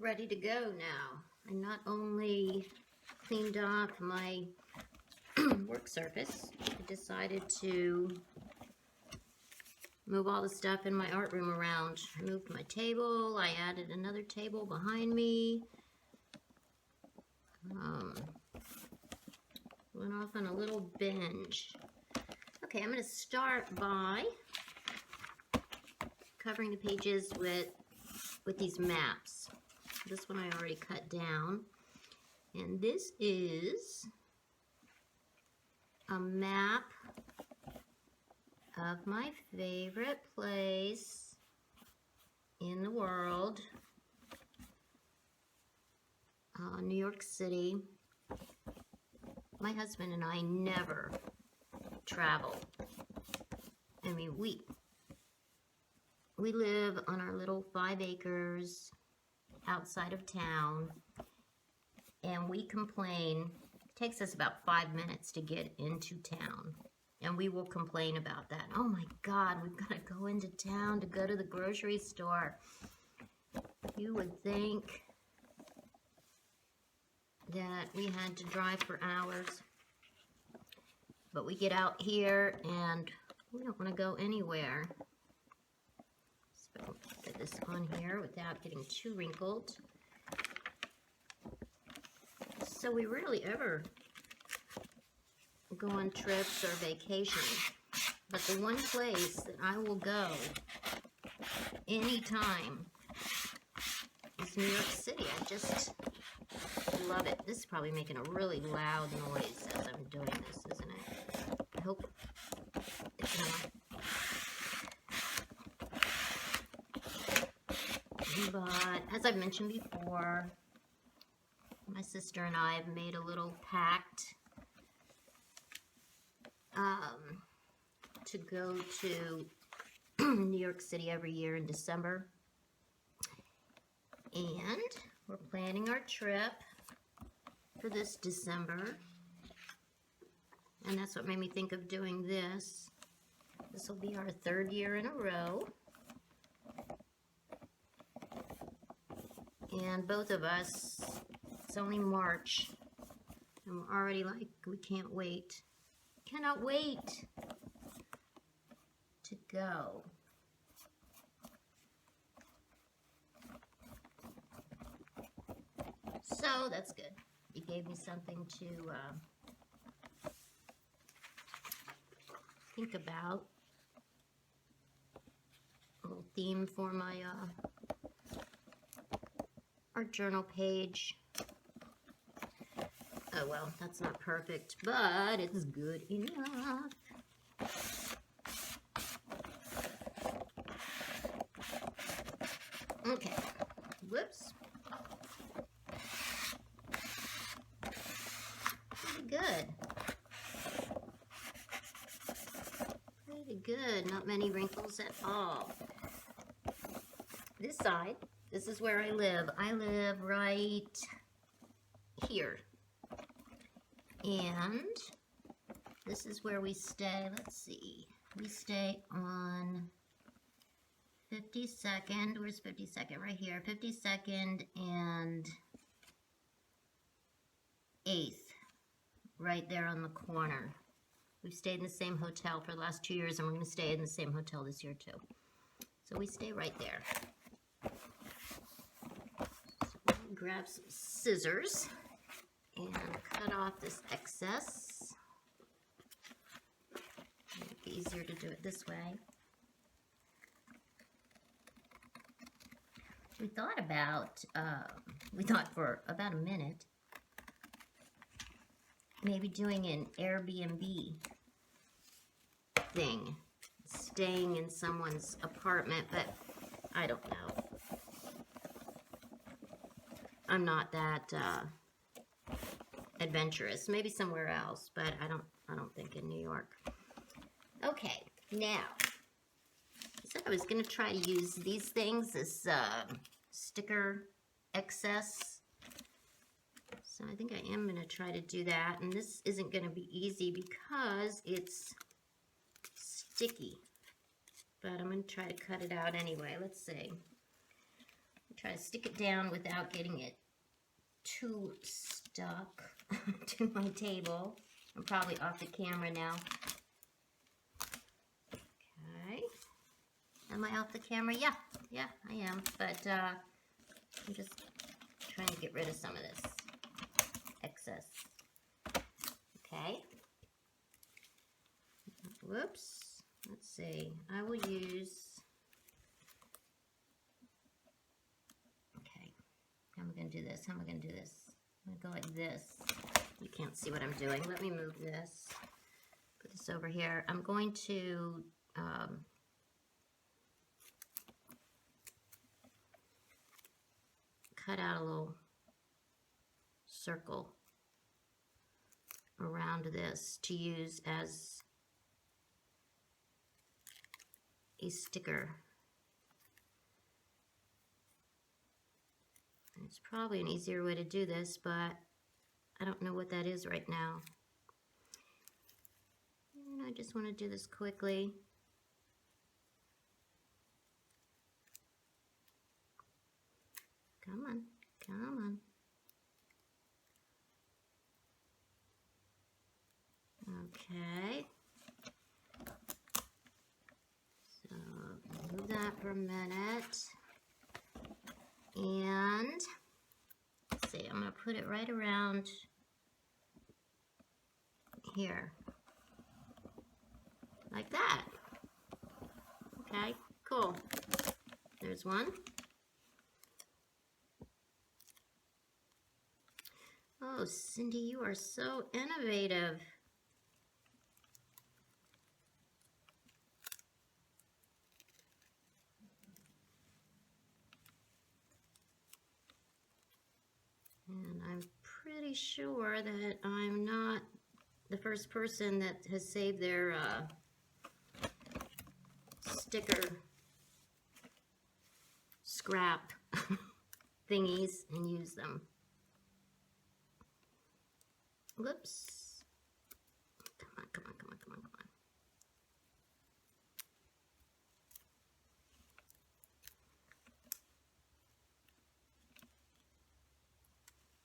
ready to go now. I not only cleaned off my work surface, I decided to move all the stuff in my art room around. I moved my table, I added another table behind me. Went off on a little binge. Okay, I'm going to start by covering the pages with these maps. This one I already cut down. And this is a map of my favorite place in the world, New York City. My husband and I never travel. I mean, we live on our little 5 acres outside of town, and we complain. It takes us about 5 minutes to get into town, and we will complain about that. Oh my God, we've got to go into town to go to the grocery store. You would think that we had to drive for hours, but we get out here and we don't want to go anywhere. So get this on here without getting too wrinkled. So we rarely ever go on trips or vacations, but the one place that I will go anytime is New York City. I just love it. This is probably making a really loud noise as I'm doing this, isn't it? I hope it's not. But as I've mentioned before, my sister and I have made a little pact to go to New York City every year in December. And we're planning our trip for this December. And that's what made me think of doing this. This will be our 3rd year in a row. And both of us, it's only March, and we're already like, we can't wait. Cannot wait to go. So that's good. You gave me something to think about. A little theme for my art journal page. Oh well, that's not perfect, but it's good enough. Okay, whoops. Pretty good. Pretty good, not many wrinkles at all. This side, this is where I live. I live right here. And this is where we stay. Let's see. We stay on 52nd. Where's 52nd? Right here. 52nd and 8th. Right there on the corner. We've stayed in the same hotel for the last 2 years, and we're going to stay in the same hotel this year too. So we stay right there. So grab some scissors and cut off this excess. Make it easier to do it this way. We thought for about a minute, maybe doing an Airbnb thing, staying in someone's apartment, but I don't know. I'm not that adventurous. Maybe somewhere else, but I don't think in New York. Okay, now I said I was going to try to use these things, this sticker excess. So I think I am going to try to do that, and this isn't going to be easy because it's sticky, but I'm going to try to cut it out anyway. Let's see. Try to stick it down without getting it too stuck to my table. I'm probably off the camera now. Okay. Am I off the camera? Yeah, I am. But I'm just trying to get rid of some of this excess. Okay. Whoops. Let's see. I will use... Okay. How am I going to do this? How am I going to do this? I'm going to go like this. You can't see what I'm doing. Let me move this. Put this over here. I'm going to... cut out a little circle around this to use as a sticker. It's probably an easier way to do this, but I don't know what that is right now. And I just want to do this quickly. Come on, come on. Okay. So, move that for a minute. And, let's see, I'm going to put it right around here. Like that. Okay, cool. There's one. Oh, Cyndi, you are so innovative. And I'm pretty sure that I'm not the first person that has saved their sticker scrap thingies and used them. Whoops. Come on, come on, come on, come on, come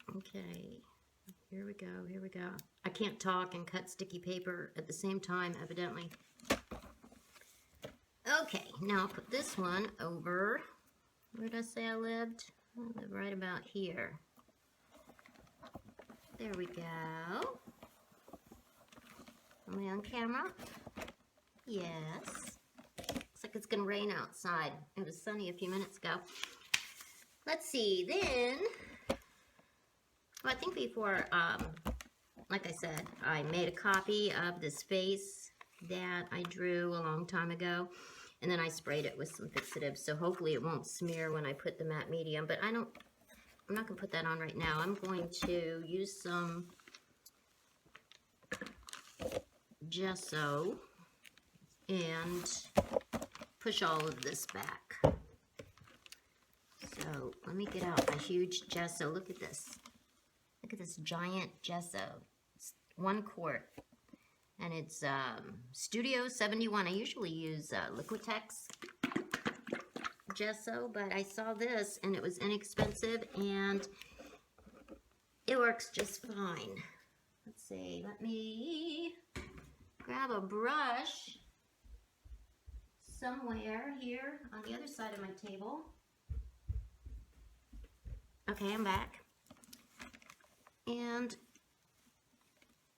on. Okay, here we go, here we go. I can't talk and cut sticky paper at the same time, evidently. Okay, now I'll put this one over. Where did I say I lived? I live right about here. There we go. Am I on camera? Yes. Looks like it's going to rain outside. It was sunny a few minutes ago. Let's see, then... Well, I think before, like I said, I made a copy of this face that I drew a long time ago. And then I sprayed it with some fixative, so hopefully it won't smear when I put the matte medium. But I'm not going to put that on right now. I'm going to use some gesso and push all of this back. So let me get out a huge gesso. Look at this. Look at this giant gesso. It's 1 quart. And it's Studio 71. I usually use Liquitex gesso, but I saw this and it was inexpensive and it works just fine. Let's see, let me grab a brush somewhere here on the other side of my table. Okay, I'm back. And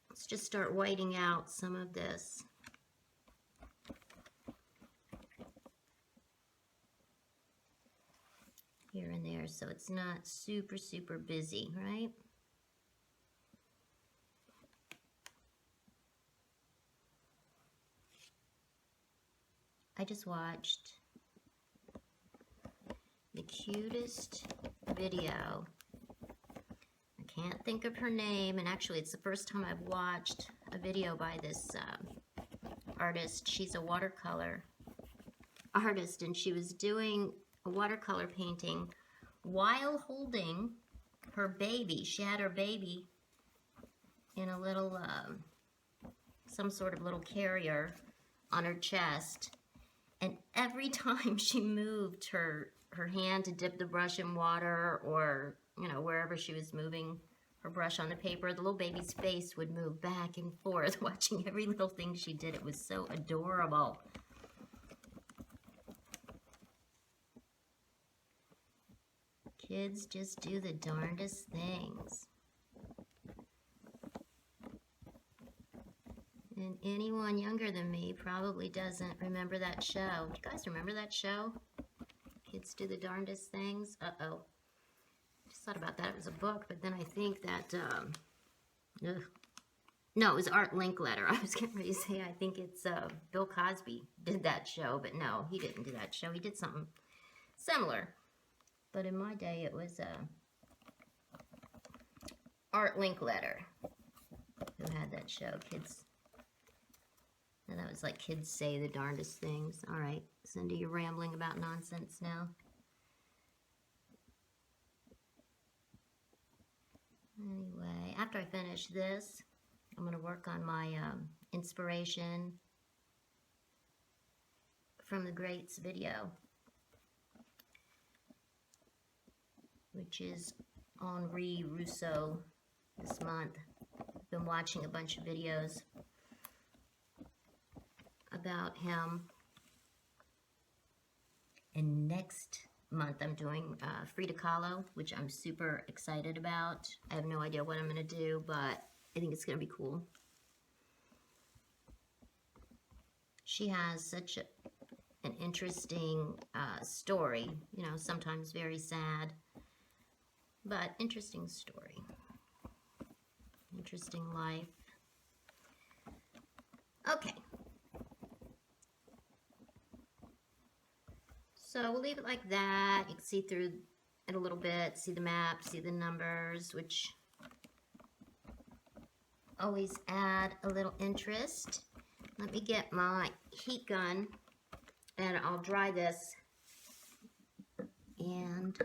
let's just start whiting out some of this. Here and there, so it's not super, super busy, right? I just watched the cutest video. I can't think of her name, and actually it's the first time I've watched a video by this artist. She's a watercolor artist, and she was doing a watercolor painting while holding her baby. She had her baby in a little, some sort of little carrier on her chest, and every time she moved her her hand to dip the brush in water, or, you know, wherever she was moving her brush on the paper, the little baby's face would move back and forth, watching every little thing she did. It was so adorable. Kids just do the darndest things. And anyone younger than me probably doesn't remember that show. Do you guys remember that show? Kids do the darndest things. Uh-oh. Just thought about that. It was a book, but then I think that, no, it was Art Linkletter. I was getting ready to say, I think it's Bill Cosby did that show, but no, he didn't do that show. He did something similar. But in my day, it was Art Linkletter who had that show, Kids. And that was like Kids Say the Darndest Things. All right, Cyndi, you're rambling about nonsense now. Anyway, after I finish this, I'm going to work on my inspiration from the Greats video, which is Henri Rousseau this month. I've been watching a bunch of videos about him. And next month I'm doing Frida Kahlo, which I'm super excited about. I have no idea what I'm going to do, but I think it's going to be cool. She has such an interesting story, you know, sometimes very sad, but interesting story. Interesting life. Okay. So we'll leave it like that. You can see through it a little bit, see the map, see the numbers, which always add a little interest. Let me get my heat gun and I'll dry this and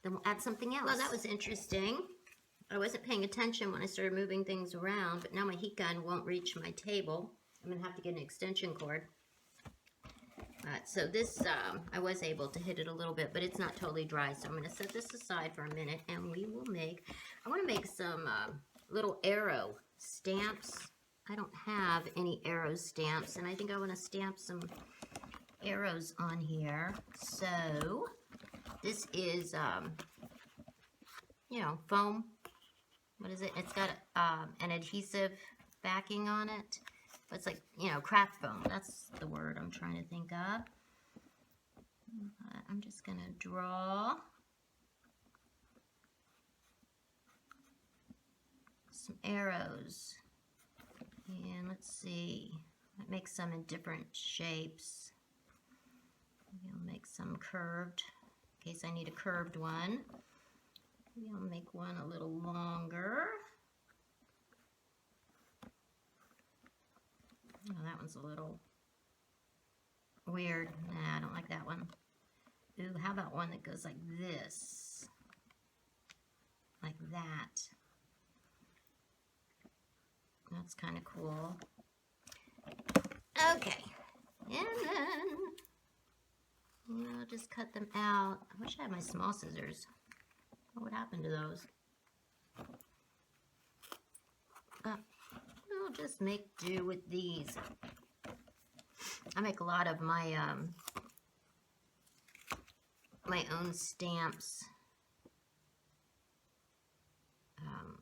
then we'll add something else. Well, that was interesting. I wasn't paying attention when I started moving things around, but now my heat gun won't reach my table. I'm going to have to get an extension cord. So this, I was able to hit it a little bit, but it's not totally dry. So I'm going to set this aside for a minute, and we will make, I want to make some little arrow stamps. I don't have any arrow stamps, and I think I want to stamp some arrows on here. So this is, you know, foam. What is it? It's got an adhesive backing on it. It's like, you know, craft foam. That's the word I'm trying to think of. I'm just going to draw some arrows. And let's see. I make some in different shapes. Maybe I'll make some curved in case I need a curved one. Maybe I'll make one a little longer. Oh, that one's a little weird. Nah, I don't like that one. Ooh, how about one that goes like this? Like that. That's kind of cool. Okay. And then, you know, just cut them out. I wish I had my small scissors. What happened to those? I'll just make do with these. I make a lot of my my own stamps.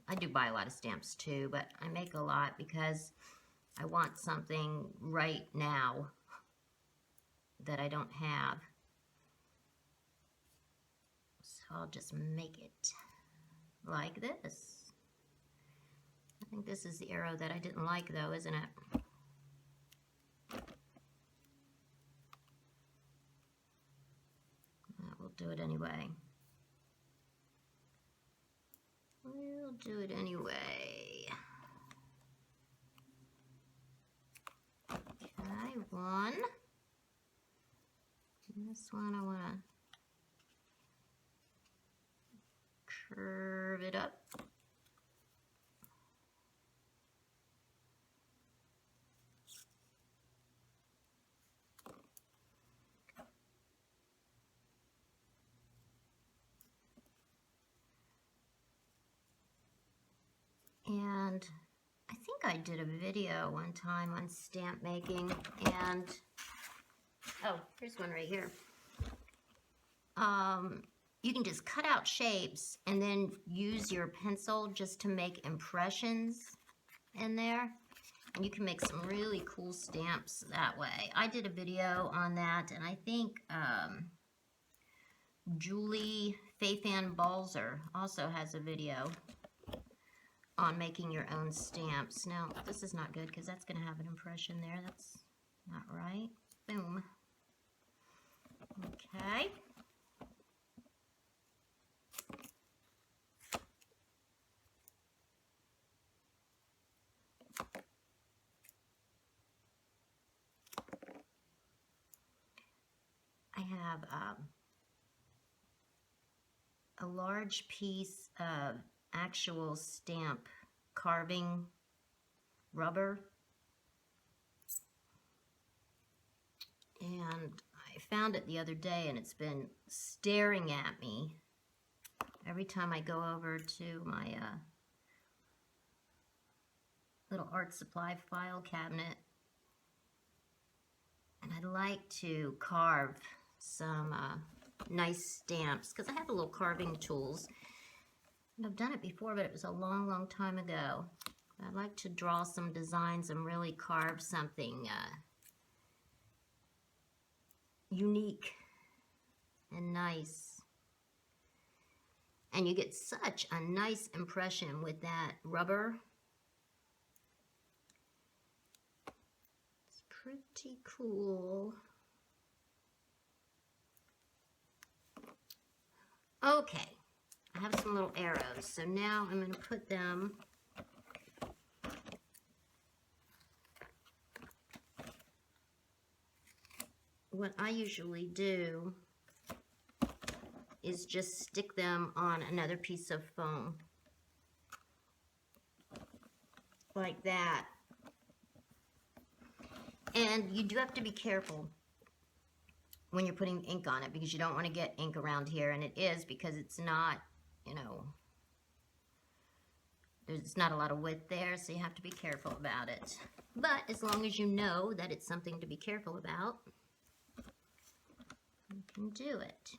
I do buy a lot of stamps too, but I make a lot because I want something right now that I don't have. So I'll just make it like this. I think this is the arrow that I didn't like though, isn't it? We'll do it anyway. We'll do it anyway. Okay, one. And this one I want to curve it up. and I think I did a video one time on stamp making, and oh, here's one right here. You can just cut out shapes and then use your pencil just to make impressions in there. And you can make some really cool stamps that way. I did a video on that, and I think Julie Faithan Balzer also has a video on making your own stamps. Now, this is not good because that's going to have an impression there. That's not right. Boom. Okay. I have a large piece of actual stamp carving rubber, and I found it the other day, and it's been staring at me every time I go over to my little art supply file cabinet, and I'd like to carve some nice stamps, because I have the little carving tools. And I've done it before, but it was a long, long time ago. I'd like to draw some designs and really carve something unique and nice. And you get such a nice impression with that rubber. It's pretty cool. Okay, I have some little arrows, so now I'm going to put them what I usually do is just stick them on another piece of foam like that. And you do have to be careful when you're putting ink on it, because you don't want to get ink around here, and it is because it's not, you know, there's not a lot of width there, so you have to be careful about it. But as long as you know that it's something to be careful about, you can do it.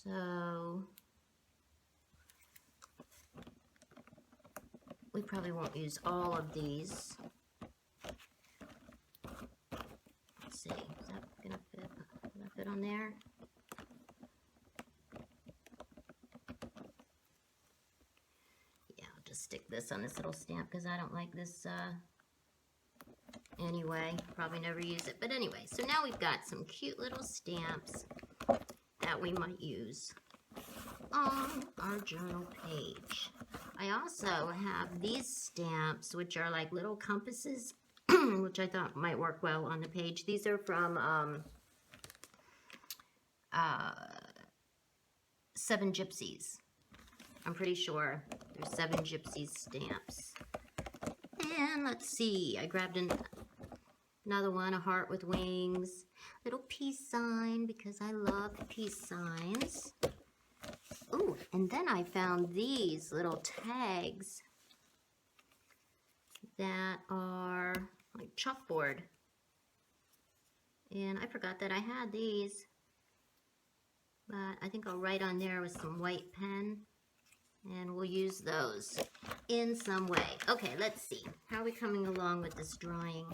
So we probably won't use all of these. Let's see, is that gonna fit? Gonna fit on there? Yeah, I'll just stick this on this little stamp because I don't like this anyway. Probably never use it, but anyway. So now we've got some cute little stamps that we might use on our journal page. I also have these stamps, which are like little compasses, which I thought might work well on the page. These are from Seven Gypsies. I'm pretty sure they're Seven Gypsies stamps. And let's see, I grabbed another one, a heart with wings, little peace sign, because I love peace signs. Ooh, and then I found these little tags that are like chalkboard. And I forgot that I had these, but I think I'll write on there with some white pen, and we'll use those in some way. Okay, let's see. How are we coming along with this drawing?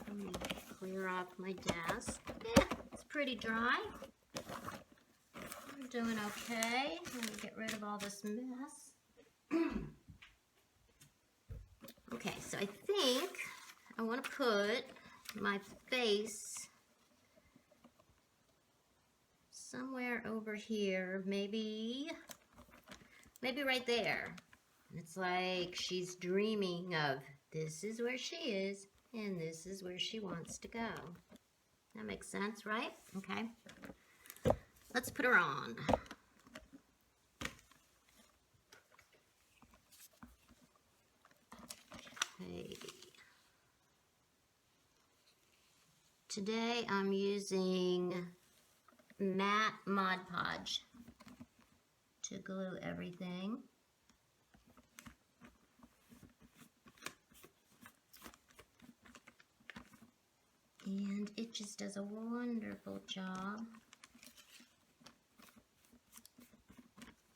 Let me clear off my desk. Yeah, it's pretty dry. I'm doing okay. Let me get rid of all this mess. Okay, so I think I want to put my face somewhere over here, maybe right there. It's like she's dreaming of this is where she is and this is where she wants to go. That makes sense, right? Okay. Let's put her on. Okay. Today I'm using matte Mod Podge to glue everything. And it just does a wonderful job.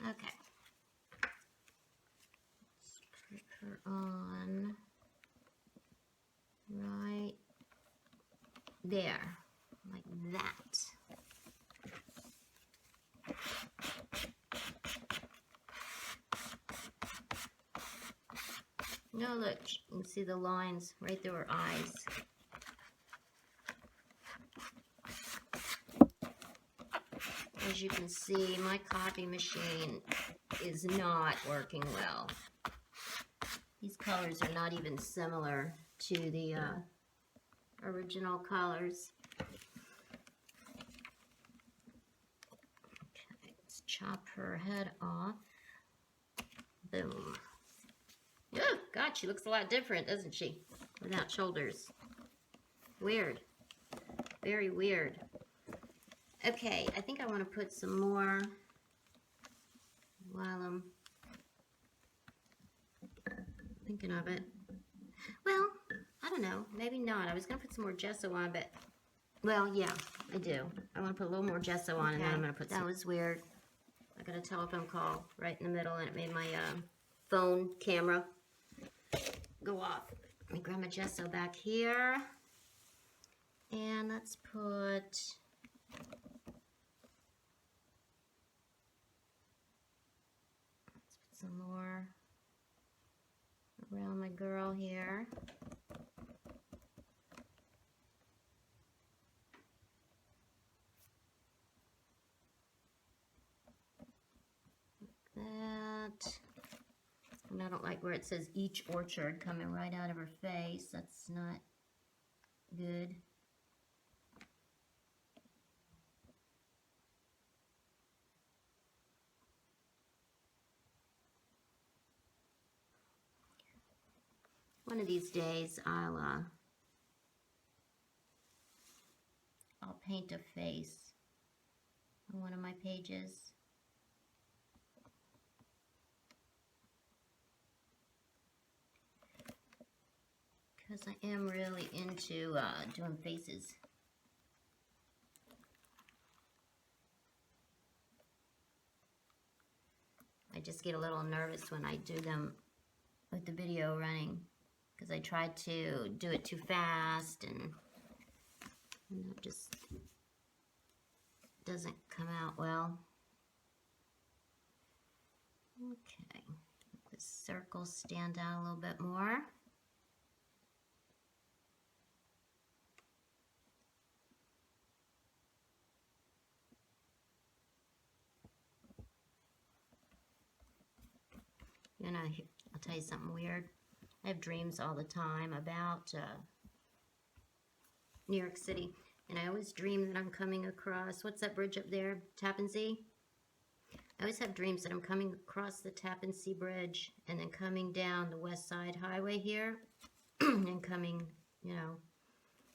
Okay. Let's put her on right there, like that. No, look, you can see the lines right through her eyes. As you can see, my copy machine is not working well. These colors are not even similar to the original colors. Okay, let's chop her head off. Boom. Oh, God, she looks a lot different, doesn't she? Without shoulders. Weird. Very weird. Okay, I think I want to put some more while I'm thinking of it. Well, I don't know. Maybe not. I was going to put some more gesso on, but... Well, yeah, I do. I want to put a little more gesso on, and then I'm going to put some... That was weird. I got a telephone call right in the middle, and it made my phone camera go off. Let me grab my gesso back here. And let's put... some more around my girl here. Like that. And I don't like where it says each orchard coming right out of her face. That's not good. One of these days, I'll paint a face on one of my pages. Because I am really into doing faces. I just get a little nervous when I do them with the video running, because I tried to do it too fast and it just doesn't come out well. Okay, the circles stand out a little bit more. You know, I'll tell you something weird. I have dreams all the time about New York City, and I always dream that I'm coming across, what's that bridge up there, Tappan Zee? I always have dreams that I'm coming across the Tappan Zee Bridge and then coming down the West Side Highway here and coming, you know,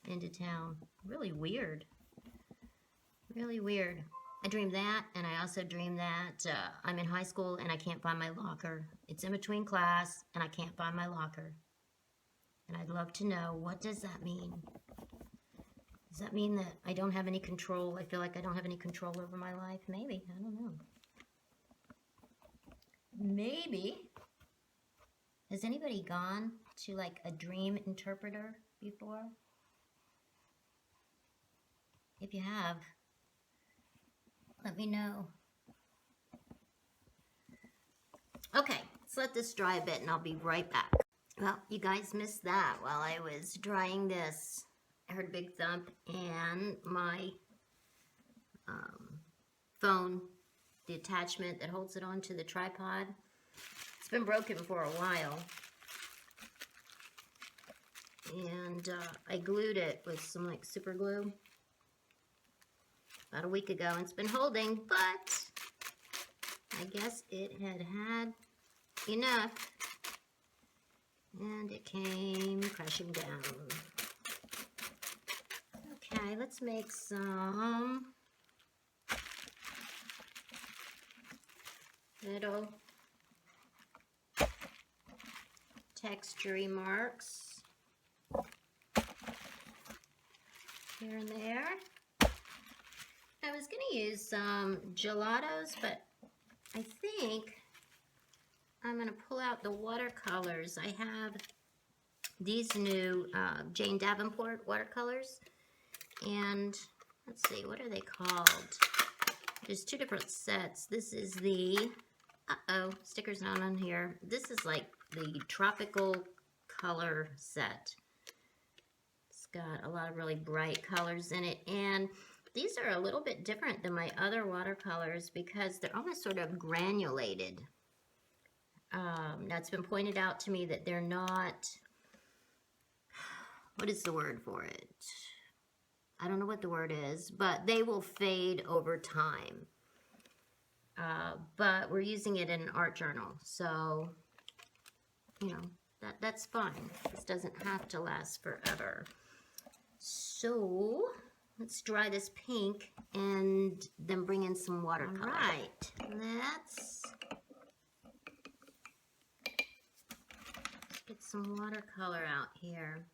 into town. Really weird. Really weird. I dream that, and I also dream that I'm in high school and I can't find my locker. It's in between class, and I can't find my locker. And I'd love to know, what does that mean? Does that mean that I don't have any control? I feel like I don't have any control over my life? Maybe. I don't know. Maybe. Has anybody gone to, like, a dream interpreter before? If you have, let me know. Okay, let's let this dry a bit and I'll be right back. Well, you guys missed that while I was drying this. I heard a big thump and my phone, the attachment that holds it onto the tripod, it's been broken for a while. And I glued it with some like super glue about a week ago, and it's been holding, but I guess it had enough, and it came crashing down. Okay, let's make some little textury marks here and there. I was going to use some gelatos, but I think I'm going to pull out the watercolors. I have these new Jane Davenport watercolors, and let's see, what are they called? There's two different sets. This is the, sticker's not on here. This is like the tropical color set. It's got a lot of really bright colors in it, and these are a little bit different than my other watercolors because they're almost sort of granulated. Now it's been pointed out to me that they're not, what is the word for it? I don't know what the word is, but they will fade over time. But we're using it in an art journal, so, you know, that's fine. This doesn't have to last forever. So, let's dry this pink and then bring in some watercolor. All right, let's get some watercolor out here.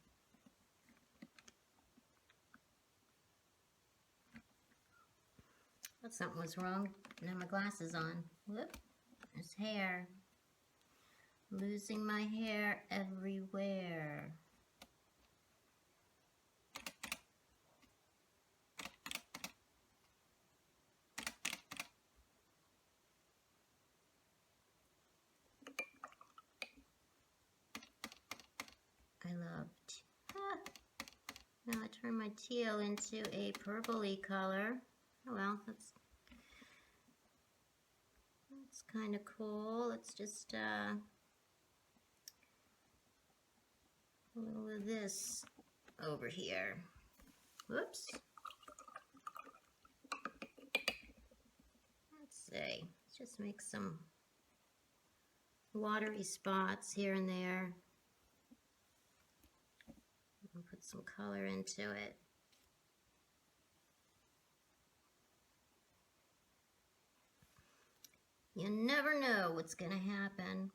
Thought something was wrong. Now my glasses on. Whoop, there's hair. Losing my hair everywhere. I loved. Now I turn my teal into a purpley color. Oh well, that's kind of cool. Let's just a little of this over here. Whoops. Let's see. Let's just make some watery spots here and there. And put some color into it. You never know what's going to happen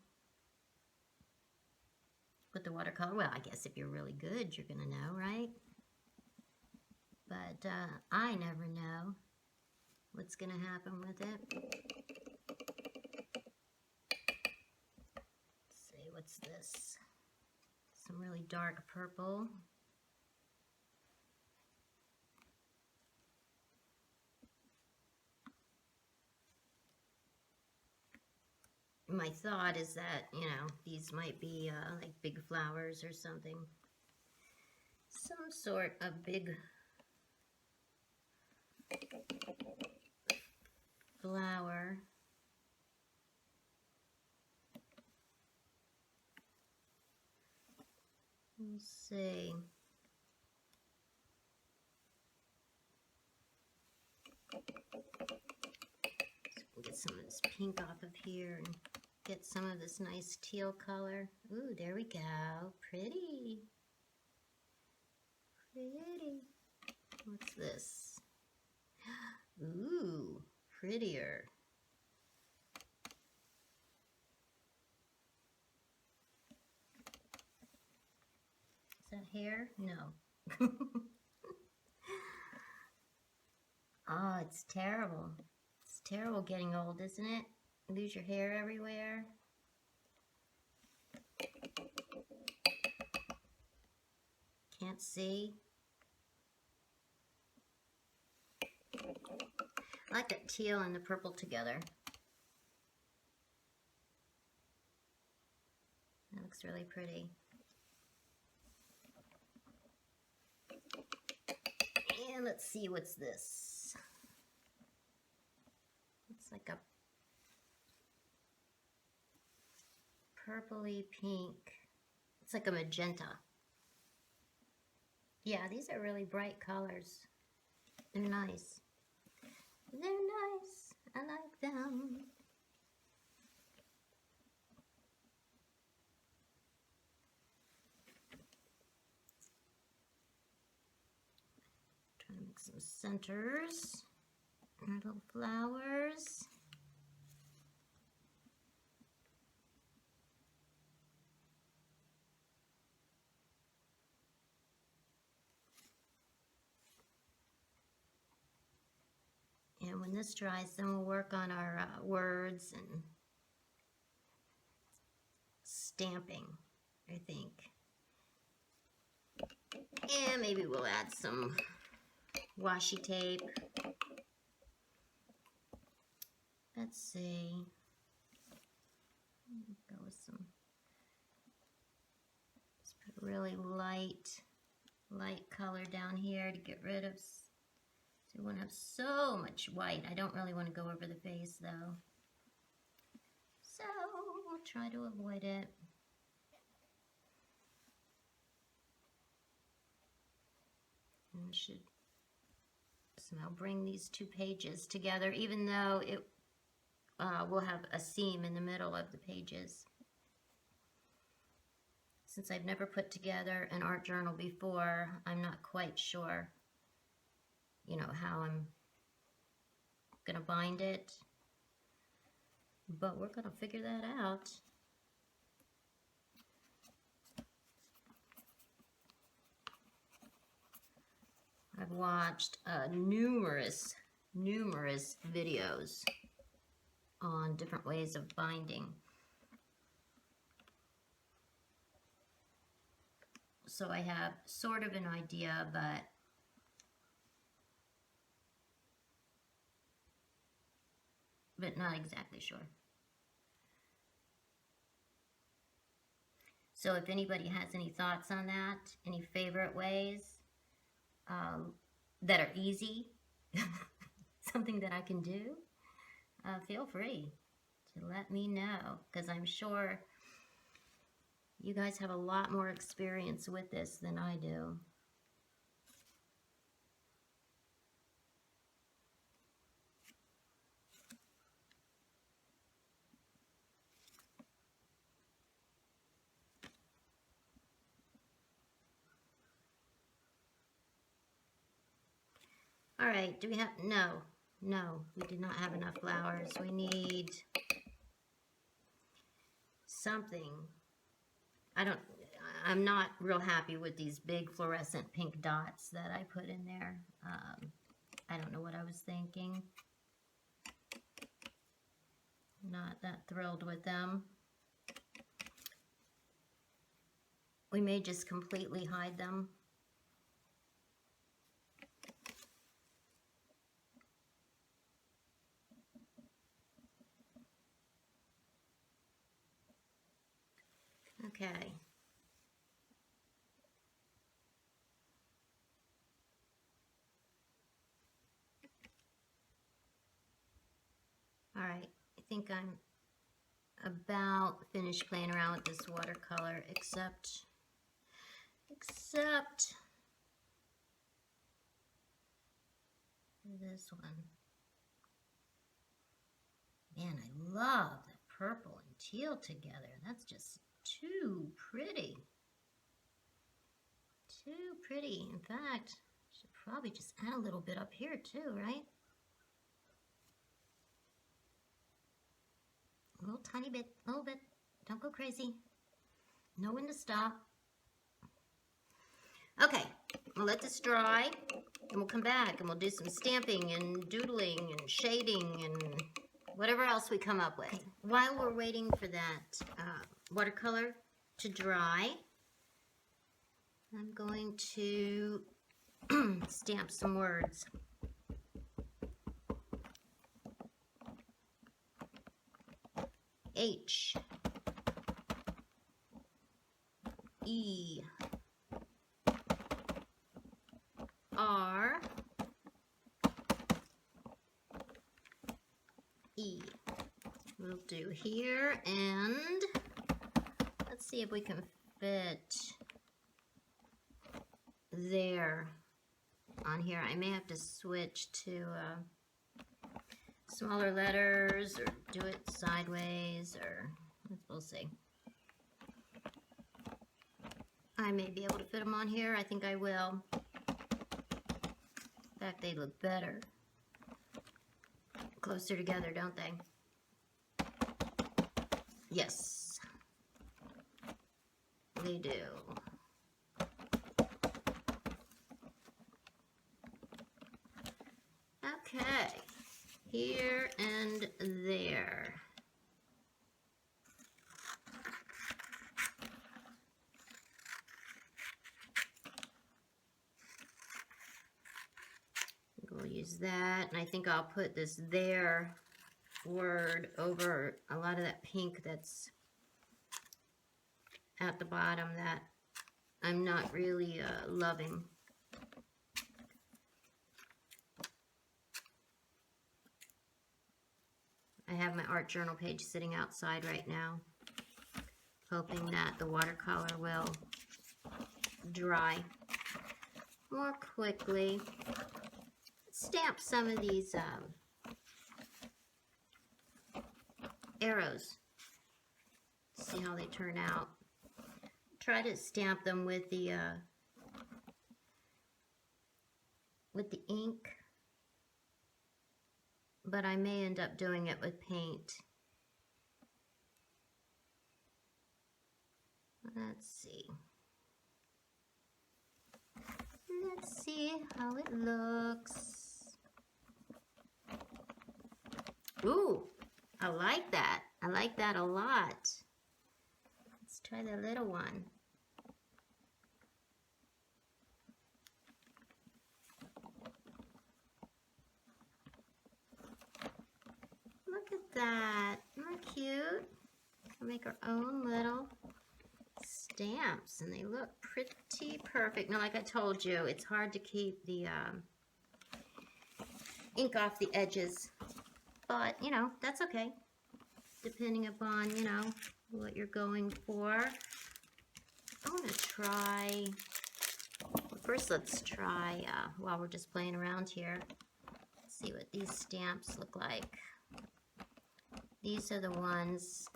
with the watercolor. Well, I guess if you're really good, you're going to know, right? But I never know what's going to happen with it. Let's see, what's this? Some really dark purple. My thought is that, you know, these might be like big flowers or something. Some sort of big flower. Let's see. We'll get some of this pink off of here and get some of this nice teal color. Ooh, there we go. Pretty. Pretty. What's this? Ooh, prettier. Is that hair? No. Oh, it's terrible. It's terrible getting old, isn't it? Lose your hair everywhere. Can't see. I like that teal and the purple together. That looks really pretty. And let's see, what's this? It's like a purpley pink. It's like a magenta. Yeah, these are really bright colors. They're nice. They're nice. I like them. Trying to make some centers. Little flowers. when this dries, then we'll work on our words and stamping, I think. And maybe we'll add some washi tape. Let's see. Go with some. Let's put a really light color down here to get rid of. So we won't have so much white. I don't really want to go over the face though. So we'll try to avoid it. And should somehow bring these two pages together, even though it will have a seam in the middle of the pages. Since I've never put together an art journal before, I'm not quite sure, you know, how I'm gonna bind it, but we're gonna figure that out. I've watched numerous videos on different ways of binding. So I have sort of an idea, but not exactly sure. So if anybody has any thoughts on that, any favorite ways that are easy, something that I can do, feel free to let me know, because I'm sure you guys have a lot more experience with this than I do. All right, do we have, no, we did not have enough flowers. We need something. I'm not real happy with these big fluorescent pink dots that I put in there. I don't know what I was thinking. Not that thrilled with them. We may just completely hide them. Okay. All right, I think I'm about finished playing around with this watercolor, except this one. Man, I love the purple and teal together. That's just too pretty. Too pretty. In fact, I should probably just add a little bit up here too, right? A little tiny bit, a little bit. Don't go crazy. Know when to stop. Okay, we'll let this dry, and we'll come back and we'll do some stamping and doodling and shading and whatever else we come up with. While we're waiting for that watercolor to dry, I'm going to stamp some words. H, E, R, E. We'll do here, and let's see if we can fit there on here. I may have to switch to smaller letters or do it sideways, or we'll see. I may be able to fit them on here. I think I will. In fact, they look better closer together, don't they? Yes, they do. Okay, here and there. We'll use that, and I think I'll put this there word over a lot of that pink that's at the bottom that I'm not really loving. I have my art journal page sitting outside right now, hoping that the watercolor will dry more quickly. Stamp some of these arrows. See how they turn out. Try to stamp them with the ink, but I may end up doing it with paint. Let's see. Let's see how it looks. Ooh, I like that. I like that a lot. Let's try the little one. Look at that. Isn't that cute? We'll make our own little stamps, and they look pretty perfect. Now, like I told you, it's hard to keep the ink off the edges, but, you know, that's okay, depending upon, you know, what you're going for. I want to try, well, first let's try, while we're just playing around here, see what these stamps look like. These are the ones,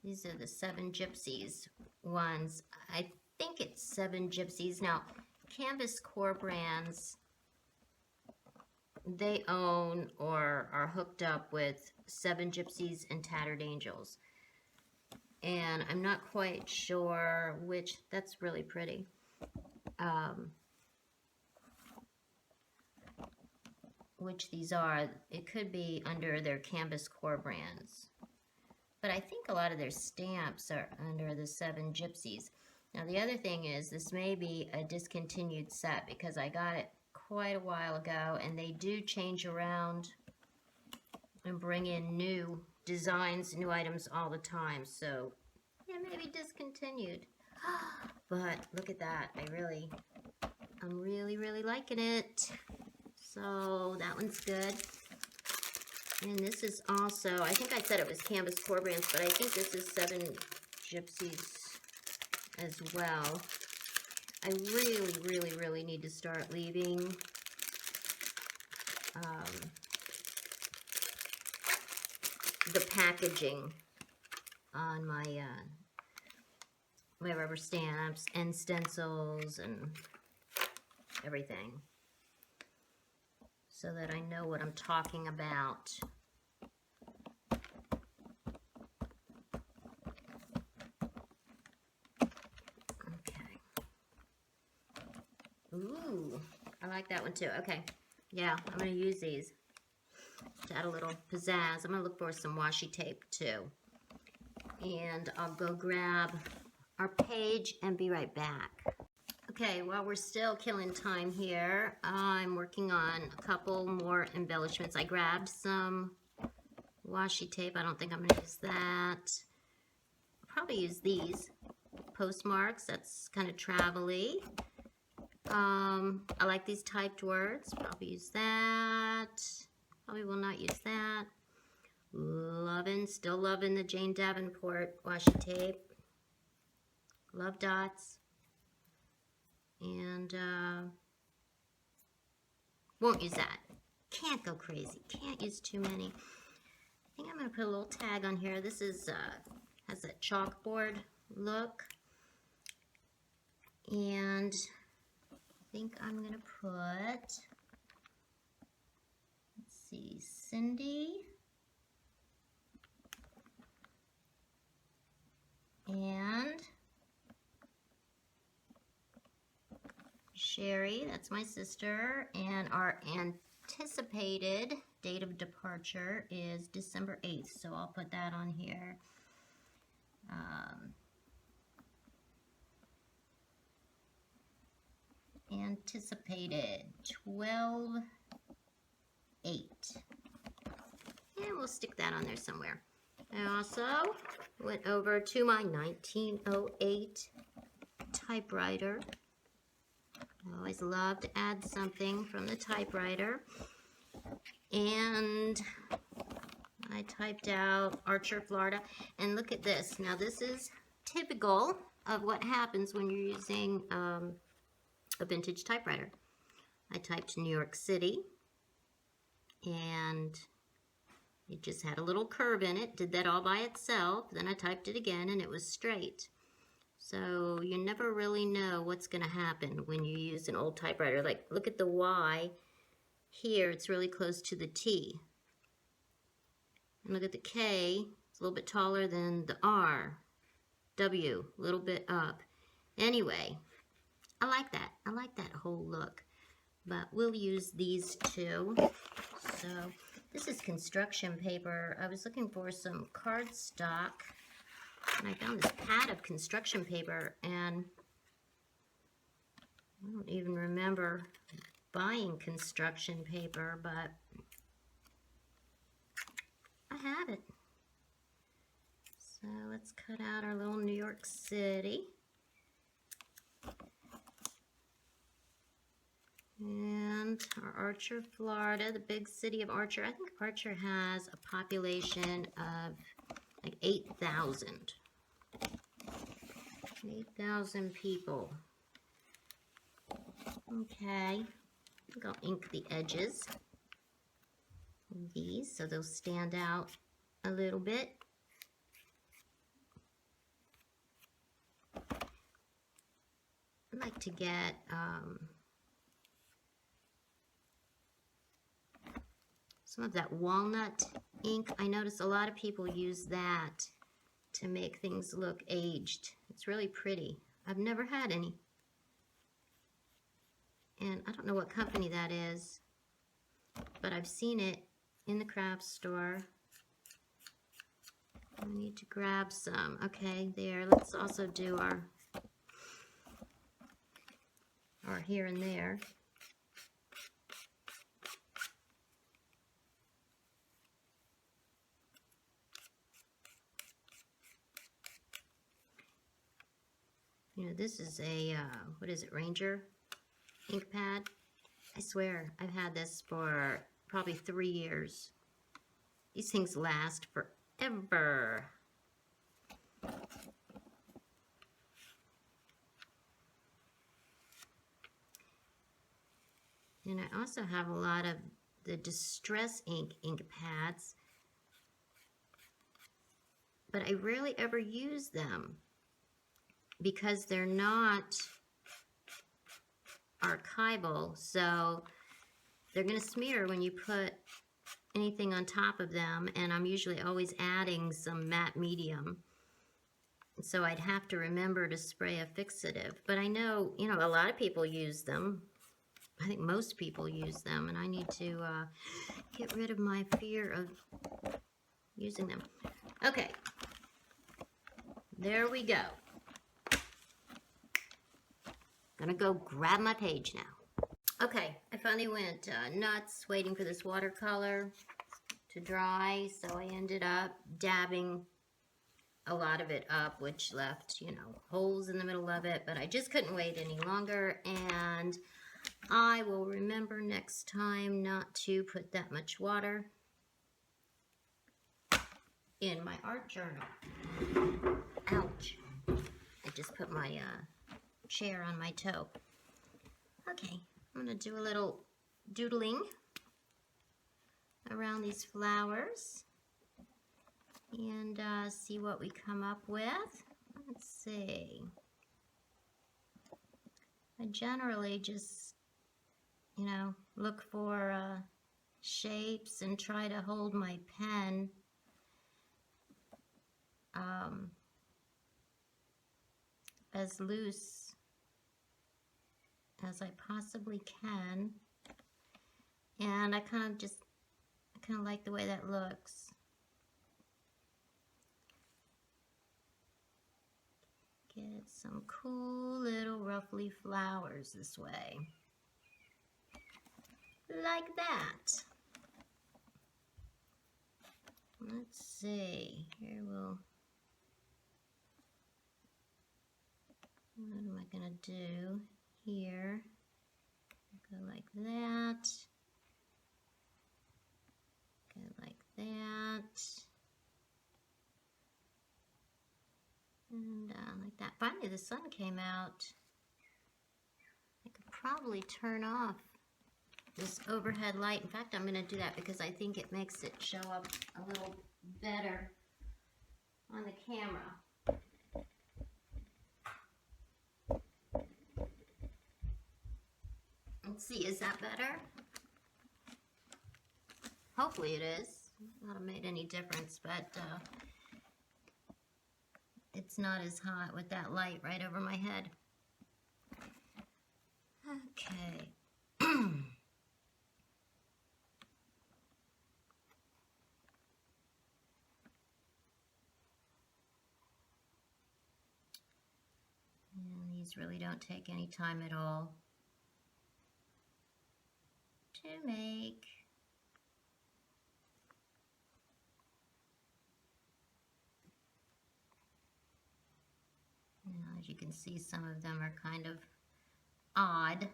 these are the 7 Gypsies ones. I think it's 7 Gypsies. Now, Canvas Core Brands, they own or are hooked up with 7 Gypsies and Tattered Angels. And I'm not quite sure which, that's really pretty. Which these are. It could be under their Canvas Core Brands. But I think a lot of their stamps are under the 7 Gypsies. Now the other thing is, this may be a discontinued set because I got it quite a while ago, and they do change around and bring in new designs, new items all the time. So yeah, maybe discontinued. But look at that. I'm really liking it. So that one's good. And this is also, I think I said it was Canvas Core Brands, but I think this is 7 Gypsies as well. I really need to start leaving the packaging on my my rubber stamps and stencils and everything, so that I know what I'm talking about. Okay. Ooh, I like that one too. Okay. Yeah, I'm going to use these to add a little pizzazz. I'm going to look for some washi tape too. And I'll go grab our page and be right back. Okay, while we're still killing time here, I'm working on a couple more embellishments. I grabbed some washi tape. I don't think I'm going to use that. I'll probably use these postmarks. That's kind of travel-y. I like these typed words. Probably use that. Probably will not use that. Still loving the Jane Davenport washi tape. Love dots. And won't use that. Can't go crazy. Can't use too many. I think I'm going to put a little tag on here. This is has a chalkboard look. And I think I'm going to put, let's see, Cyndi and Sherry, that's my sister, and our Aunt anticipated date of departure is December 8th, so I'll put that on here. Anticipated 12/8. And we'll stick that on there somewhere. I also went over to my 1908 typewriter. I always love to add something from the typewriter. And I typed out Archer, Florida. And look at this. Now this is typical of what happens when you're using a vintage typewriter. I typed New York City, and it just had a little curve in it. Did that all by itself. Then I typed it again, and it was straight. So you never really know what's going to happen when you use an old typewriter. Like, look at the Y here. It's really close to the T. And look at the K. It's a little bit taller than the R. W, a little bit up. Anyway, I like that. I like that whole look. But we'll use these two. So this is construction paper. I was looking for some cardstock, and I found this pad of construction paper, and I don't even remember buying construction paper, but I have it. So let's cut out our little New York City. And our Archer, Florida, the big city of Archer. I think Archer has a population of like 8,000. 8,000 people. Okay. I think I'll ink the edges of these so they'll stand out a little bit. I'd like to get some of that walnut ink. I notice a lot of people use that to make things look aged. It's really pretty. I've never had any. And I don't know what company that is, but I've seen it in the craft store. I need to grab some. Okay, there. Let's also do our here and there. You know, this is a, what is it, Ranger ink pad. I swear, I've had this for probably 3 years. These things last forever. And I also have a lot of the Distress ink pads, but I rarely ever use them because they're not archival, so they're going to smear when you put anything on top of them, and I'm usually always adding some matte medium, so I'd have to remember to spray a fixative. But I know, you know, a lot of people use them. I think most people use them, and I need to get rid of my fear of using them. Okay, there we go. Gonna go grab my page now. Okay, I finally went nuts waiting for this watercolor to dry, so I ended up dabbing a lot of it up, which left, you know, holes in the middle of it, but I just couldn't wait any longer, and I will remember next time not to put that much water in my art journal. Ouch. I just put my chair on my toe. Okay, I'm going to do a little doodling around these flowers and see what we come up with. Let's see. I generally just, you know, look for shapes and try to hold my pen as loose as I possibly can. And I kind of like the way that looks. Get some cool little ruffly flowers this way. Like that. Let's see. Here what am I going to do here? Go like that. Go like that. And like that. Finally, the sun came out. I could probably turn off this overhead light. In fact, I'm going to do that because I think it makes it show up a little better on the camera. Let's see, is that better? Hopefully it is. Not have made any difference, but it's not as hot with that light right over my head. Okay. And these really don't take any time at all to make. Now, as you can see, some of them are kind of odd.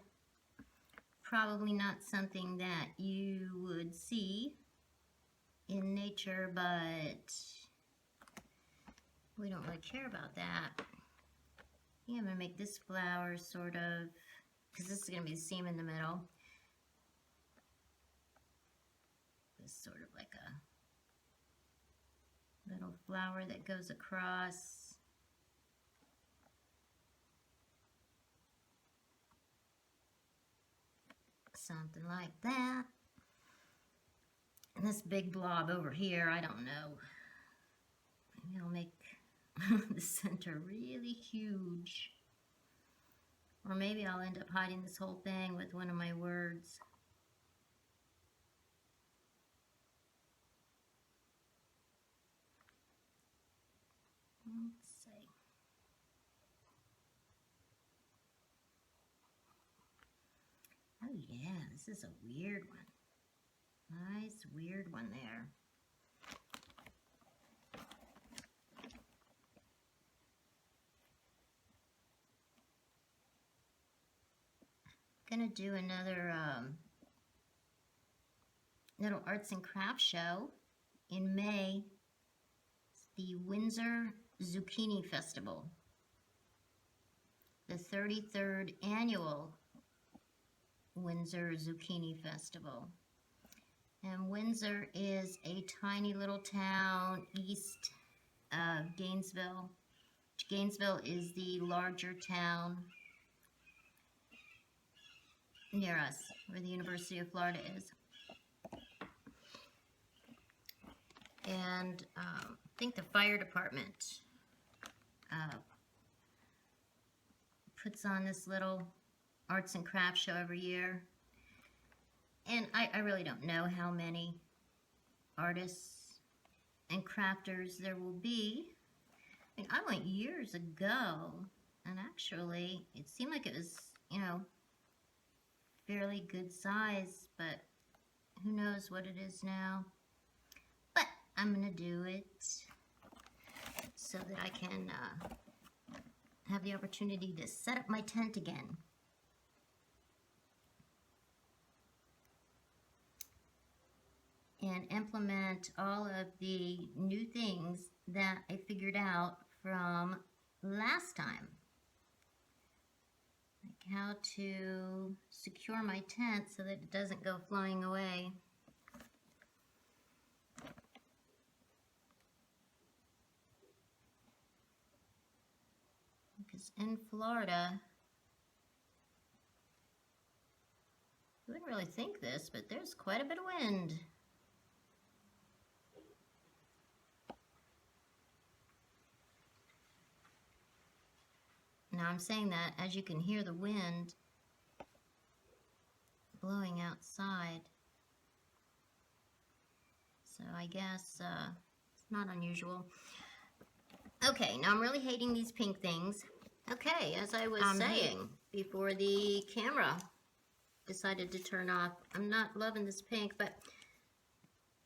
Probably not something that you would see in nature, but we don't really care about that. Yeah, I'm going to make this flower sort of, because this is going to be the seam in the middle. This sort of like a little flower that goes across. Something like that. And this big blob over here, I don't know. Maybe I'll make the center really huge. Or maybe I'll end up hiding this whole thing with one of my words. Let's see. Oh yeah, this is a weird one. Nice weird one there. Gonna do another little arts and crafts show in May. It's the Windsor Zucchini Festival, the 33rd annual Windsor Zucchini Festival. And Windsor is a tiny little town east of Gainesville. Gainesville is the larger town near us, where the University of Florida is. And I think the fire department puts on this little arts and crafts show every year. And I really don't know how many artists and crafters there will be. I mean, I went years ago, and actually it seemed like it was, you know, fairly good size, but who knows what it is now. But I'm gonna do it so that I can have the opportunity to set up my tent again. And implement all of the new things that I figured out from last time. Like how to secure my tent so that it doesn't go flying away. Because in Florida, you wouldn't really think this, but there's quite a bit of wind. Now I'm saying that as you can hear the wind blowing outside. So I guess it's not unusual. Okay, now I'm really hating these pink things. Okay, as I was saying before the camera decided to turn off, I'm not loving this pink, but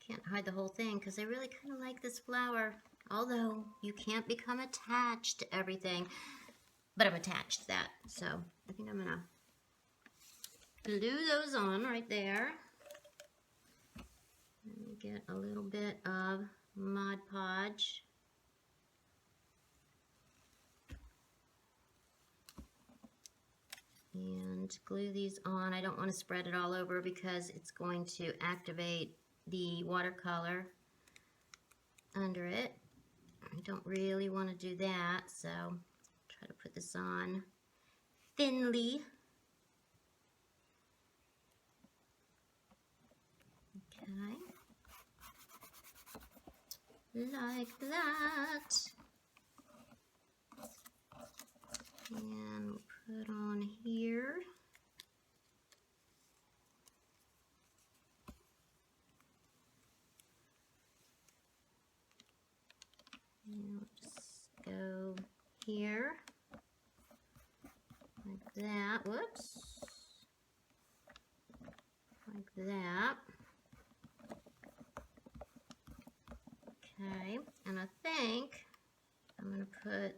can't hide the whole thing because I really kind of like this flower. Although you can't become attached to everything, but I'm attached to that. So I think I'm gonna glue those on right there. Let me get a little bit of Mod Podge. And glue these on. I don't want to spread it all over because it's going to activate the watercolor under it. I don't really want to do that, so try to put this on thinly. Okay. Like that. And we'll put on here. And we'll just go here. Like that. Whoops. Like that. Okay. And I think I'm going to put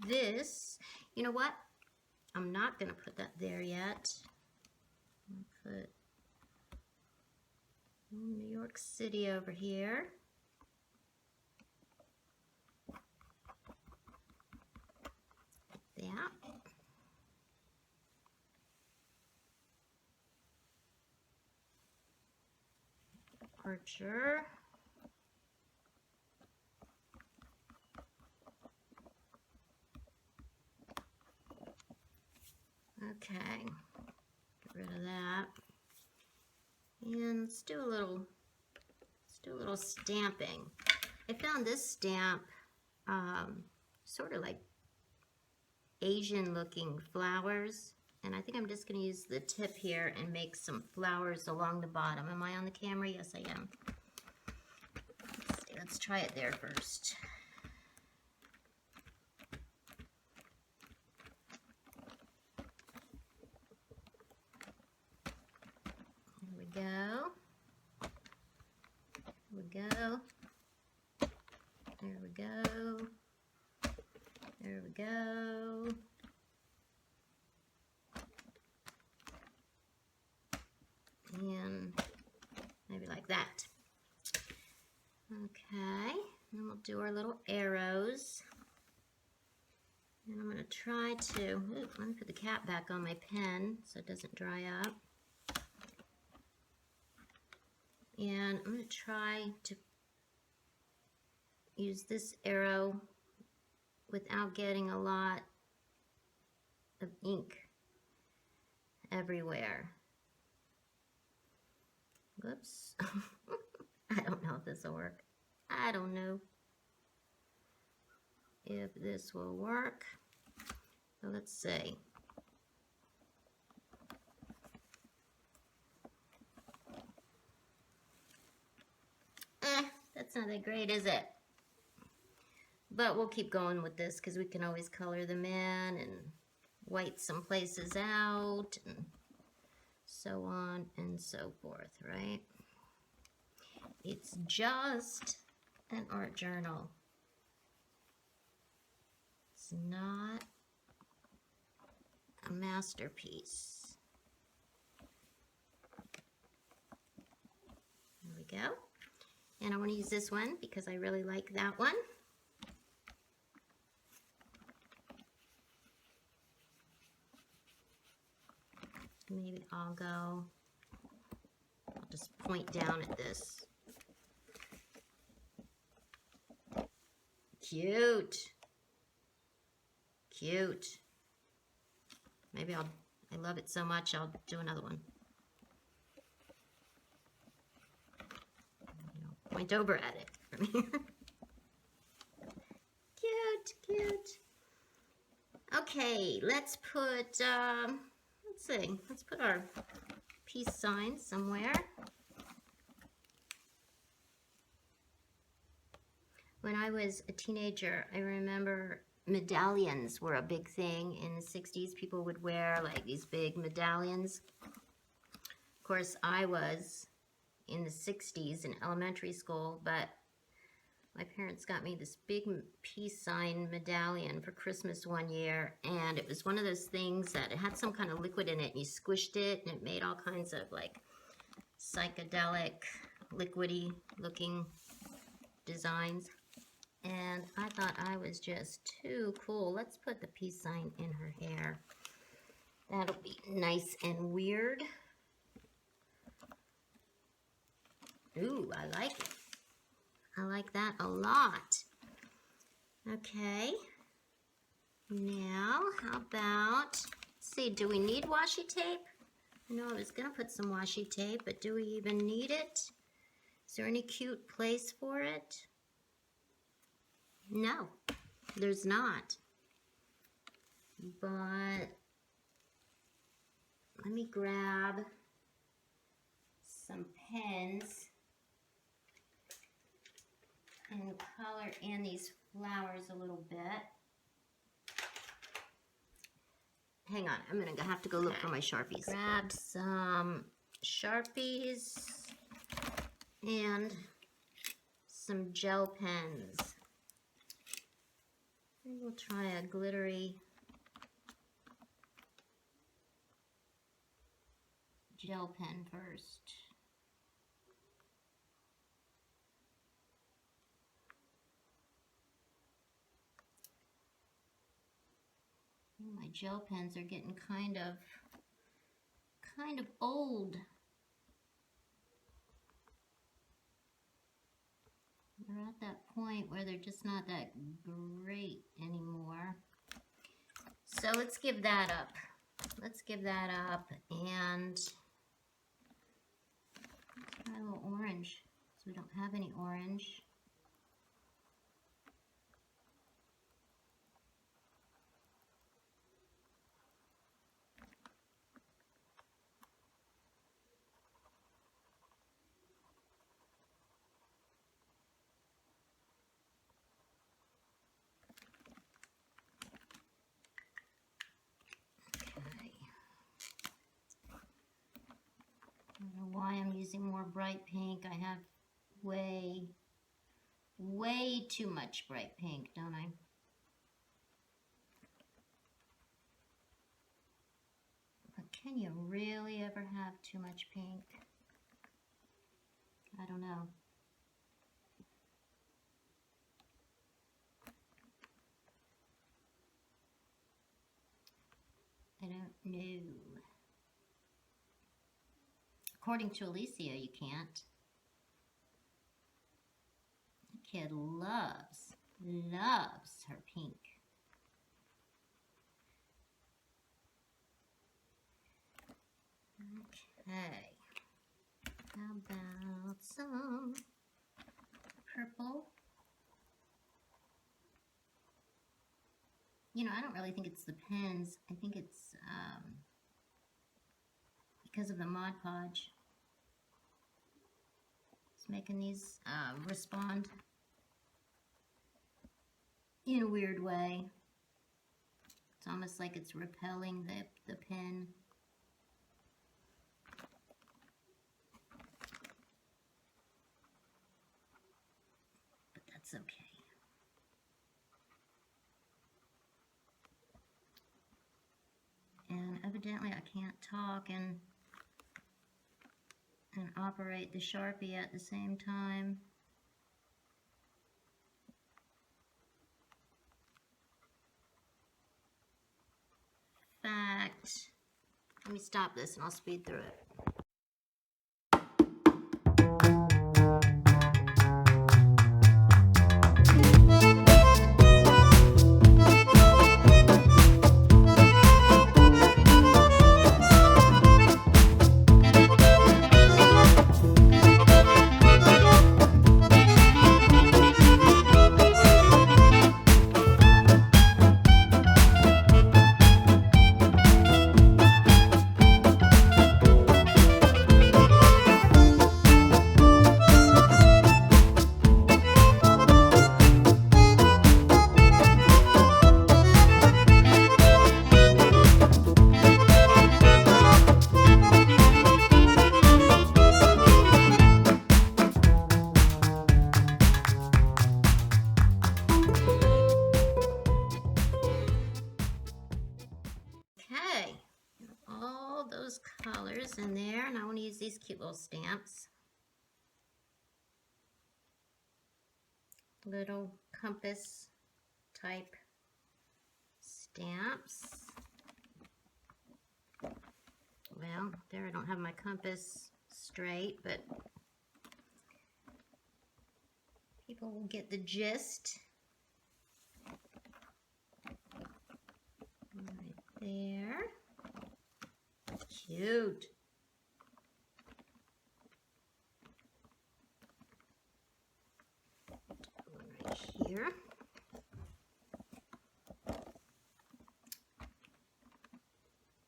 this. You know what? I'm not going to put that there yet. I'm going to put New York City over here. That. Archer. Okay, get rid of that. And let's do a little stamping. I found this stamp sort of like Asian looking flowers, and I think I'm just going to use the tip here and make some flowers along the bottom. Am I on the camera? Yes, I am. Let's try it there first. Go. There we go. There we go. There we go. And maybe like that. Okay. Then we'll do our little arrows. And I'm going to try to, let me put the cap back on my pen so it doesn't dry up. And I'm going to try to use this arrow without getting a lot of ink everywhere. Whoops. I don't know if this will work. I don't know if this will work. So let's see. That's not that great, is it? But we'll keep going with this because we can always color them in and white some places out and so on and so forth, right? It's just an art journal. It's not a masterpiece. There we go. And I want to use this one because I really like that one. Maybe I'll just point down at this. Cute. Cute. Maybe I love it so much I'll do another one. Point over at it from here. Cute, cute. Okay, let's put, let's see, let's put our peace sign somewhere. When I was a teenager, I remember medallions were a big thing in the 60s. People would wear like these big medallions. Of course, I was in the 60s in elementary school, but my parents got me this big peace sign medallion for Christmas one year, and it was one of those things that it had some kind of liquid in it, and you squished it, and it made all kinds of like psychedelic, liquidy looking designs. And I thought I was just too cool. Let's put the peace sign in her hair. That'll be nice and weird. Ooh, I like it. I like that a lot. Okay. Now, how about, let's see, do we need washi tape? I know I was going to put some washi tape, but do we even need it? Is there any cute place for it? No, there's not. But let me grab some pens and color in these flowers a little bit. Hang on, I'm gonna have to go look for my Sharpies. Grab some Sharpies and some gel pens. And we'll try a glittery gel pen first. My gel pens are getting kind of old. They're at that point where they're just not that great anymore. So let's give that up. Let's give that up and try a little orange. So we don't have any orange. I don't know why I'm using more bright pink. I have way too much bright pink, don't I? But can you really ever have too much pink? I don't know. I don't know. According to Alicia, you can't. The kid loves her pink. Okay. How about some purple? You know, I don't really think it's the pens. I think it's because of the Mod Podge. It's making these respond in a weird way. It's almost like it's repelling the pen. But that's okay. And evidently I can't talk and operate the Sharpie at the same time. Fact. Let me stop this and I'll speed through it. cute little stamps. Little compass type stamps. Well, there I don't have my compass straight, but people will get the gist. Right there. Cute. One right here.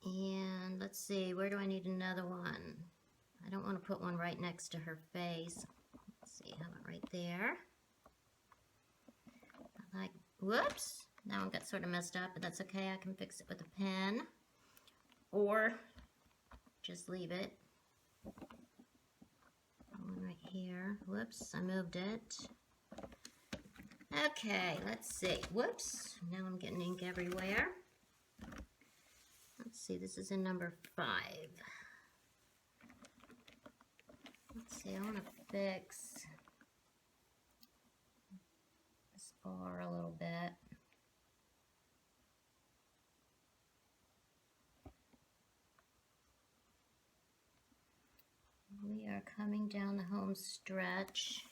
And let's see, where do I need another one? I don't want to put one right next to her face. Let's see, how about right there? I like, whoops, that one got sort of messed up, but that's okay. I can fix it with a pen or just leave it. One right here. Whoops, I moved it. Okay, let's see. Whoops, now I'm getting ink everywhere. Let's see, this is in number 5. Let's see, I want to fix this bar a little bit. We are coming down the home stretch.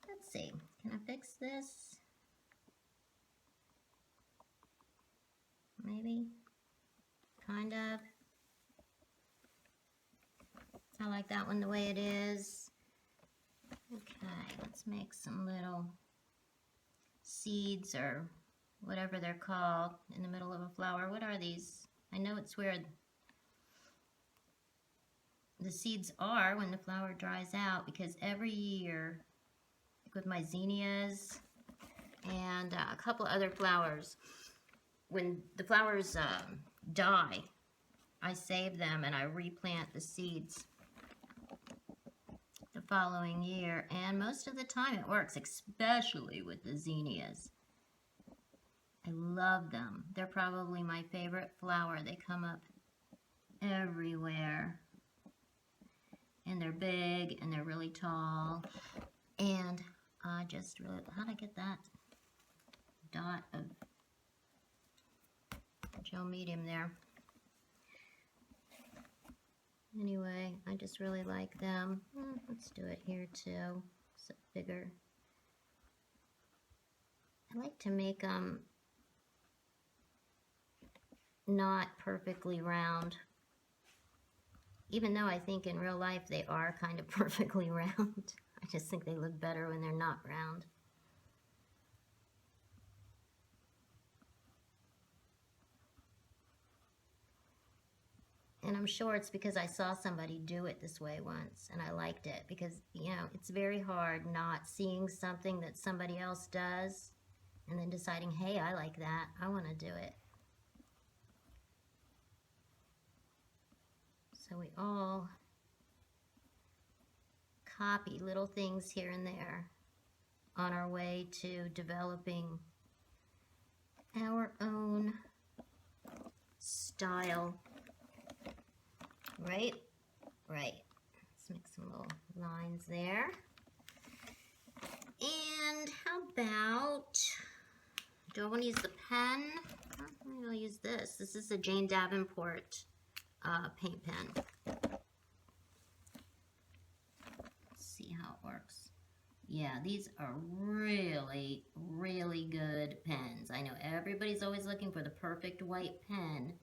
Let's see, can I fix this? Maybe? Kind of. I like that one the way it is. Okay, let's make some little seeds or whatever they're called in the middle of a flower. What are these? I know it's where the seeds are when the flower dries out, because every year, like with my zinnias and a couple other flowers, when the flowers die, I save them and I replant the seeds the following year, and most of the time it works, especially with the zinnias. I love them. They're probably my favorite flower. They come up everywhere, and they're big and they're really tall, and I just really, how'd I get that dot of gel medium there? Anyway, I just really like them. Let's do it here too. It's bigger. I like to make them not perfectly round, even though I think in real life they are kind of perfectly round. I just think they look better when they're not round. And I'm sure it's because I saw somebody do it this way once and I liked it, because, you know, it's very hard not seeing something that somebody else does and then deciding, hey, I like that, I want to do it. So we all copy little things here and there on our way to developing our own style. Right? Right. Let's make some little lines there. And how about, do I want to use the pen? Maybe I'll use this. This is a Jane Davenport paint pen. Let's see how it works. Yeah, these are really, really good pens. I know everybody's always looking for the perfect white pen,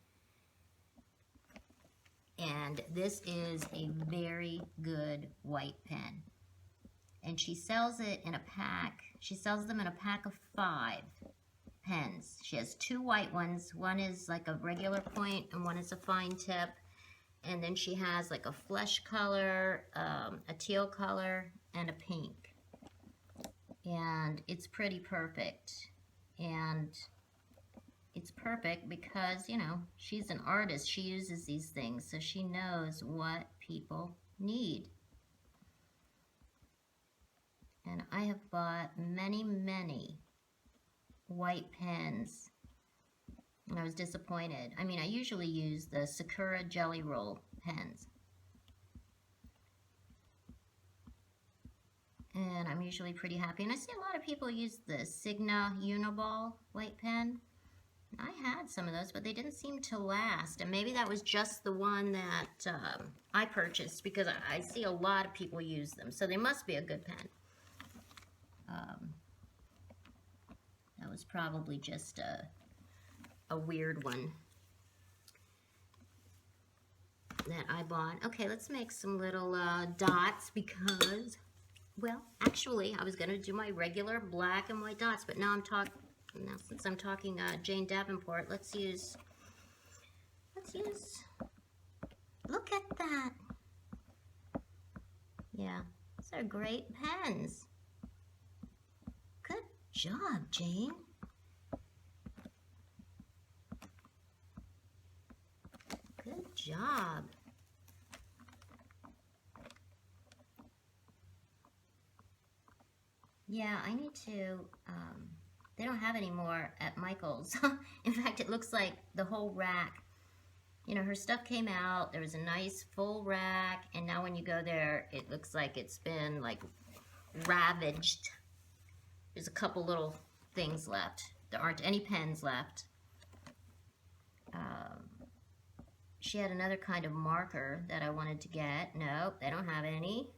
and this is a very good white pen. And she sells it in a pack. She sells them in a pack of 5 pens. She has 2 white ones. One is like a regular point and one is a fine tip. And then she has like a flesh color, a teal color, and a pink. And it's pretty perfect. And it's perfect because, you know, she's an artist. She uses these things, so she knows what people need. And I have bought many, many white pens, and I was disappointed. I mean, I usually use the Sakura Jelly Roll pens, usually pretty happy. And I see a lot of people use the Signa Uniball white pen. I had some of those, but they didn't seem to last. And maybe that was just the one that I purchased, because I see a lot of people use them. So they must be a good pen. That was probably just a weird one that I bought. Okay, let's make some little dots, because, well, actually, I was going to do my regular black and white dots, but now since I'm talking Jane Davenport, let's use, look at that. Yeah, these are great pens. Good job, Jane. Good job. Yeah, I need to, they don't have any more at Michael's. In fact, it looks like the whole rack, you know, her stuff came out, there was a nice full rack, and now when you go there, it looks like it's been, like, ravaged. There's a couple little things left. There aren't any pens left. She had another kind of marker that I wanted to get. Nope, they don't have any.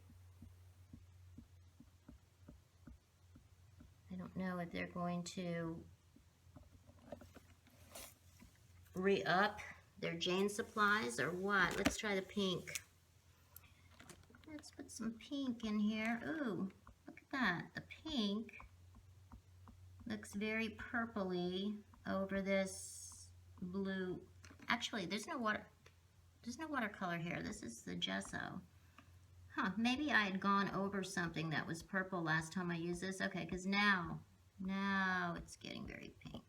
I don't know if they're going to re-up their Jane supplies or what. Let's try the pink. Let's put some pink in here. Ooh, look at that. The pink looks very purpley over this blue. Actually, there's no watercolor here. This is the gesso. Huh, maybe I had gone over something that was purple last time I used this. Okay, because now it's getting very pink.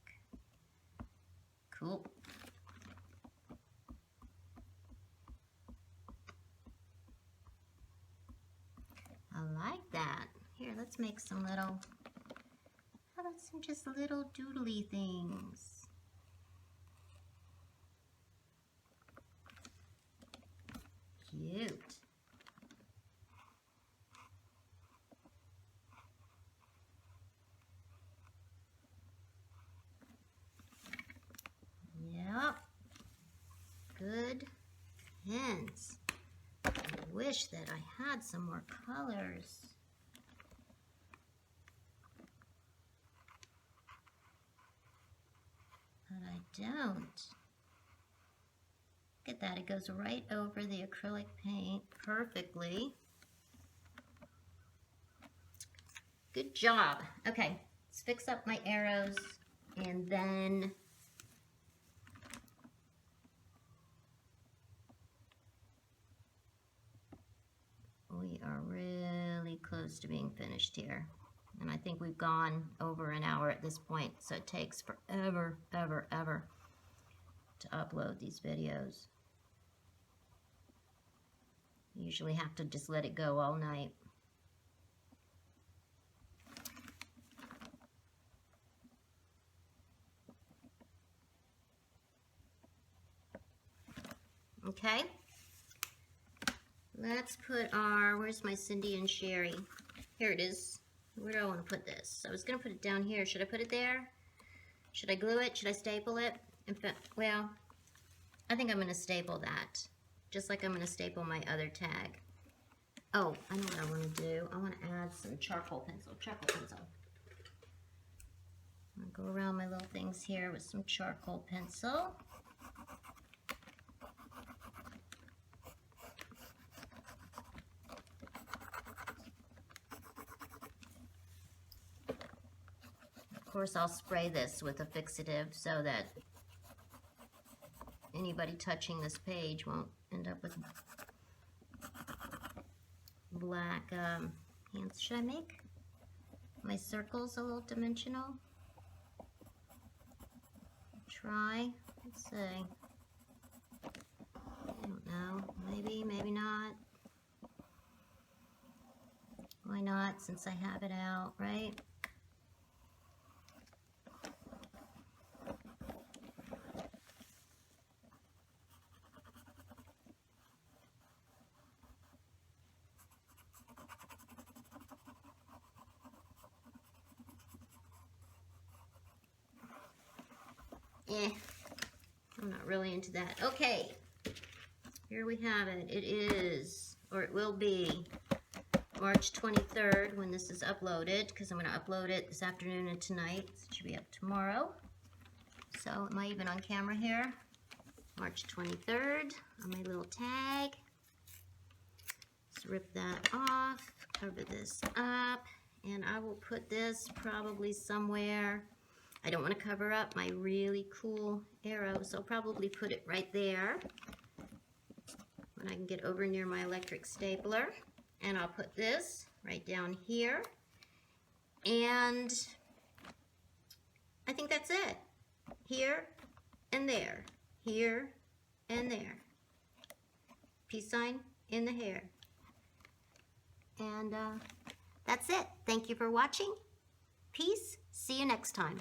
Cool. I like that. Here, let's make some little, how about some just little doodly things? Cute. Yep. Good pens. I wish that I had some more colors. But I don't. Look at that, it goes right over the acrylic paint perfectly. Good job. Okay, let's fix up my arrows, and then we are really close to being finished here. And I think we've gone over an hour at this point, so it takes forever, ever to upload these videos. You usually have to just let it go all night. Okay, let's put our, where's my Cyndi and Sherry? Here it is. Where do I want to put this? I was going to put it down here. Should I put it there? Should I glue it? Should I staple it? In fact, well, I think I'm going to staple that. Just like I'm going to staple my other tag. Oh, I know what I want to do. I want to add some charcoal pencil. I'm going to go around my little things here with some charcoal pencil. Of course, I'll spray this with a fixative so that anybody touching this page won't end up with black hands. Should I make my circles a little dimensional? Try. Let's see. I don't know. Maybe, maybe not. Why not, since I have it out, right? I'm not really into that. Okay, here we have it. It is, or it will be, March 23rd when this is uploaded, because I'm going to upload it this afternoon and tonight. It should be up tomorrow. So, am I even on camera here? March 23rd on my little tag. Let's rip that off, cover this up, and I will put this probably somewhere. I don't want to cover up my really cool arrow, so I'll probably put it right there when I can get over near my electric stapler. And I'll put this right down here. And I think that's it. Here and there. Here and there. Peace sign in the hair. And that's it. Thank you for watching. Peace. See you next time.